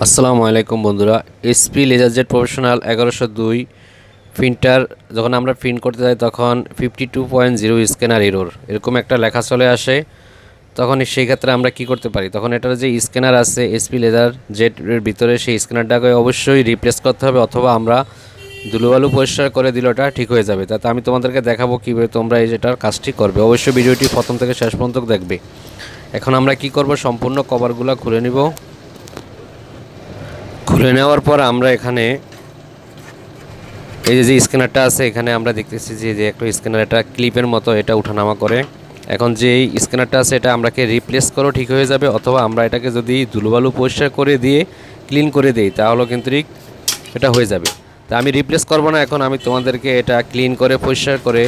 আসসালামু আলাইকুম বন্ধুরা। এসপি লেজারজেট প্রফেশনাল 1102 প্রিন্টার যখন আমরা প্রিন্ট করতে যাই তখন 52.0 স্ক্যানার এরর এরকম একটা লেখা চলে আসে। তখন সেই ক্ষেত্রে আমরা কি করতে পারি, তখন এটার যে স্ক্যানার আছে এসপি লেজার জেটের ভিতরে সেই স্ক্যানারটাকে অবশ্যই রিপ্লেস করতে হবে, অথবা আমরা ধুলোবালু পরিষ্কার করে দিলে ওটা ঠিক হয়ে যাবে। তাতে আমি তোমাদেরকে দেখাবো কীভাবে তোমরা এই যেটার কাজটি করবে। অবশ্যই ভিডিওটি প্রথম থেকে শেষ পর্যন্ত দেখবে। এখন আমরা কি করব, সম্পূর্ণ কভারগুলো খুলে নিব। খুলে নেওয়ার পর আমরা এখানে এই যে স্ক্যানারটা আছে এখানে আমরা দেখতেছি যে একটা স্ক্যানার, এটা ক্লিপের মতো, এটা উঠানামা করে। এখন যে স্ক্যানারটা আছে এটা আমরাকে রিপ্লেস করো ঠিক হয়ে যাবে, অথবা আমরা এটাকে যদি ধুলোবালু পরিষ্কার করে দিয়ে ক্লিন করে দিই তাহলেও কিন্তু এটা হয়ে যাবে। তা আমি রিপ্লেস করব না, এখন আমি তোমাদেরকে এটা ক্লিন করে পরিষ্কার করে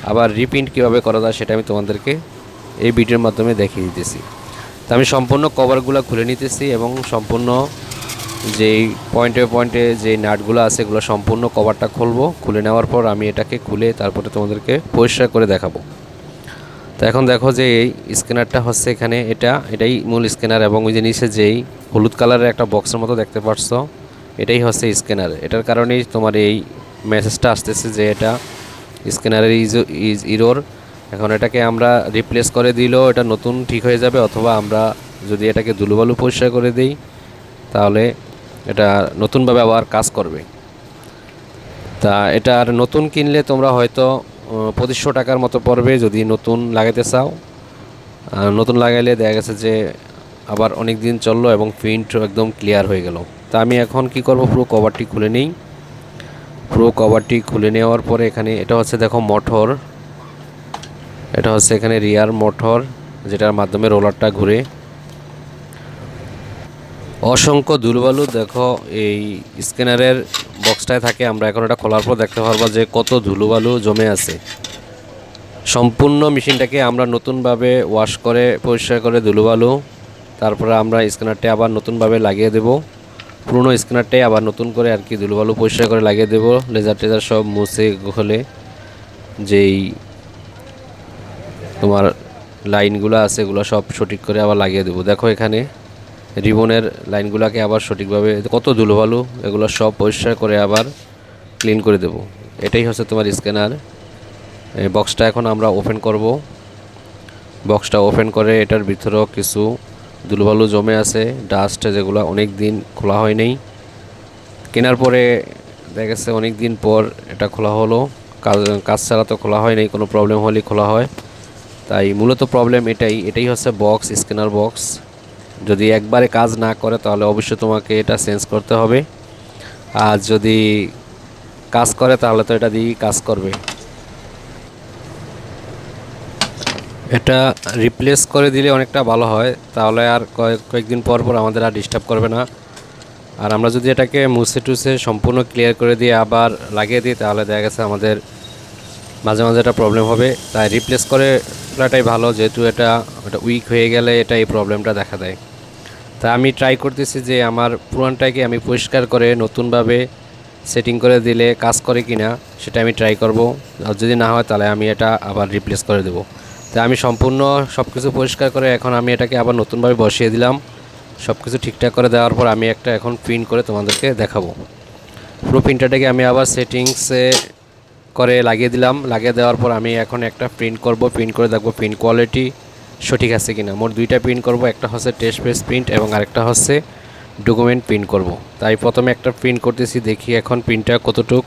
আবার রিপ্রিন্ট কীভাবে করা যায় সেটা আমি তোমাদেরকে এই ভিডিওর মাধ্যমে দেখিয়ে দিতেছি। তা আমি সম্পূর্ণ কভারগুলো খুলে নিতেছি এবং সম্পূর্ণ যেই পয়েন্টে যে নাটগুলো আছে এগুলো সম্পূর্ণ কভারটা খুলবো। খুলে নেওয়ার পর আমি এটাকে খুলে তারপরে তোমাদেরকে পরিষ্কার করে দেখাবো। তো এখন দেখো যে এই স্ক্যানারটা হচ্ছে এখানে, এটাই মূল স্ক্যানার, এবং ওই যে নিচে যেই হলুদ কালারের একটা বক্সের মতো দেখতে পাচ্ছো এটাই হচ্ছে স্ক্যানার। এটার কারণেই তোমার এই মেসেজটা আসতেছে যে এটা স্ক্যানারের ইরোর। এখন এটাকে আমরা রিপ্লেস করে দিলেও এটা নতুন ঠিক হয়ে যাবে, অথবা আমরা যদি এটাকে ধুলোবালু পরিষ্কার করে দিই তাহলে এটা নতুনভাবে আবার কাজ করবে। তা এটা আর নতুন কিনলে তোমরা হয়তো 2500 টাকার মতো পড়বে যদি নতুন লাগাতে চাও। নতুন লাগাইলে দেখা গেছে যে আবার অনেক দিন চললো এবং প্রিন্ট একদম ক্লিয়ার হয়ে গেল। তা আমি এখন কি করব, পুরো কভারটি খুলে নিই। পুরো কভারটি খুলে নেওয়ার পরে এখানে এটা হচ্ছে দেখো মোটর, এটা হচ্ছে এখানে রিয়ার মোটর যেটার মাধ্যমে রোলারটা ঘুরে। অসংখ্য ধুলোবালু দেখো এই স্ক্যানারের বক্সটায় থাকে। আমরা এখন এটা খোলার পর দেখতে পারবো যে কত ধুলোবালু জমে আছে। সম্পূর্ণ মেশিনটাকে আমরা নতুনভাবে ওয়াশ করে পরিষ্কার করে ধুলোবালু তারপরে আমরা স্ক্যানারটা আবার নতুনভাবে লাগিয়ে দেব। পুরনো স্ক্যানারটাই আবার নতুন করে আর কি ধুলোবালু পরিষ্কার করে লাগিয়ে দেব। লেজার টেজার সব মুছে খোলে যেই তোমার লাইনগুলো আছে এগুলো সব সঠিক করে আবার লাগিয়ে দেবো। দেখো এখানে রিবনের লাইনগুলোকে আবার সঠিকভাবে, কত ধুলোবালু এগুলো সব পরিষ্কার করে আবার ক্লিন করে দেব। এটাই হচ্ছে তোমার স্ক্যানার। এই বক্সটা এখন আমরা ওপেন করব। বক্সটা ওপেন করে এটার ভিতরেও কিছু ধুলোবালু জমে আছে, ডাস্ট, যেগুলো অনেক দিন খোলা হয়নি। কেনার পরে দেখা গেছে অনেক দিন পর এটা খোলা হলো, কাজ ছাড়া তো খোলা হয়নি, কোনো প্রবলেম হলেই খোলা হয়। তাই মূলত প্রবলেম এটাই হচ্ছে বক্স, স্ক্যানার বক্স। যদি একবারে কাজ না করে তাহলে অবশ্যই তোমাকে এটা চেঞ্জ করতে হবে, আর যদি কাজ করে তাহলে তো এটা দিয়েই কাজ করবে। এটা রিপ্লেস করে দিলে অনেকটা ভালো হয়, তাহলে আর কয়েকদিন পর পর আমাদের আর ডিস্টার্ব করবে না। আর আমরা যদি এটাকে মুছে টুছে সম্পূর্ণ ক্লিয়ার করে দিয়ে আবার লাগিয়ে দিই তাহলে দেখা গেছে আমাদের মাঝে মাঝে এটা প্রবলেম হবে। তাই রিপ্লেস করে ফেলাটাই ভালো, যেহেতু এটা উইক হয়ে গেলে এটা এই প্রবলেমটা দেখা দেয়। তা আমি ট্রাই করতেছি যে আমার পুরানটাকে আমি পরিষ্কার করে নতুনভাবে সেটিং করে দিলে কাজ করে কিনা সেটা আমি ট্রাই করব। আর যদি না হয় তাহলে আমি এটা আবার রিপ্লেস করে দেব। তাই আমি সম্পূর্ণ সব কিছু পরিষ্কার করে এখন আমি এটাকে আবার নতুনভাবে বসিয়ে দিলাম। সব কিছু ঠিকঠাক করে দেওয়ার পর আমি একটা এখন প্রিন্ট করে তোমাদেরকে দেখাবো। পুরো প্রিন্টারটাকে আমি আবার সেটিংসে করে লাগিয়ে দিলাম। লাগিয়ে দেওয়ার পর আমি এখন একটা প্রিন্ট করব। প্রিন্ট করে দেখব প্রিন্ট কোয়ালিটি সঠিক আছে কিনা। মোট দুইটা প্রিন্ট করব, একটা হচ্ছে টেস্ট পেজ প্রিন্ট এবং আরেকটা হচ্ছে ডকুমেন্ট প্রিন্ট করব। তাই প্রথমে একটা প্রিন্ট করতেছি, দেখি এখন প্রিন্টটা কতটুক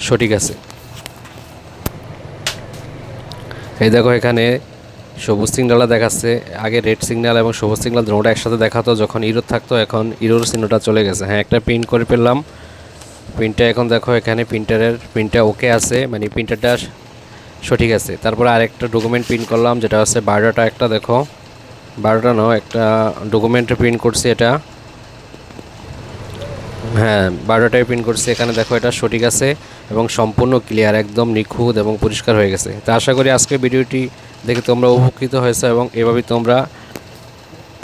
সঠিক আছে। এই দেখো এখানে সবুজ সিগন্যালটা দেখাচ্ছে, আগে রেড সিগন্যাল এবং সবুজ সিগন্যাল দুটোটা একসাথে দেখাতো যখন ইরোর থাকতো, এখন ইরোর চিহ্নটা চলে গেছে। হ্যাঁ, একটা প্রিন্ট করে ফেললাম। প্রিন্টটা এখন দেখো এখানে প্রিন্টটা ওকে আছে, মানে প্রিন্টারটা সঠিক আছে। তারপরে আরেকটা ডকুমেন্ট প্রিন্ট করলাম যেটা হচ্ছে বায়োডাটা। একটা দেখো বায়োডাটা নাও, একটা ডকুমেন্টে প্রিন্ট করছি এটা। হ্যাঁ, বায়োডাটাই প্রিন্ট করছি। এখানে দেখো এটা সঠিক আছে এবং সম্পূর্ণ ক্লিয়ার, একদম নিখুঁত এবং পরিষ্কার হয়ে গেছে। তা আশা করি আজকে ভিডিওটি দেখে তোমরা উপকৃত হয়েছে এবং এভাবেই তোমরা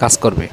কাজ করবে।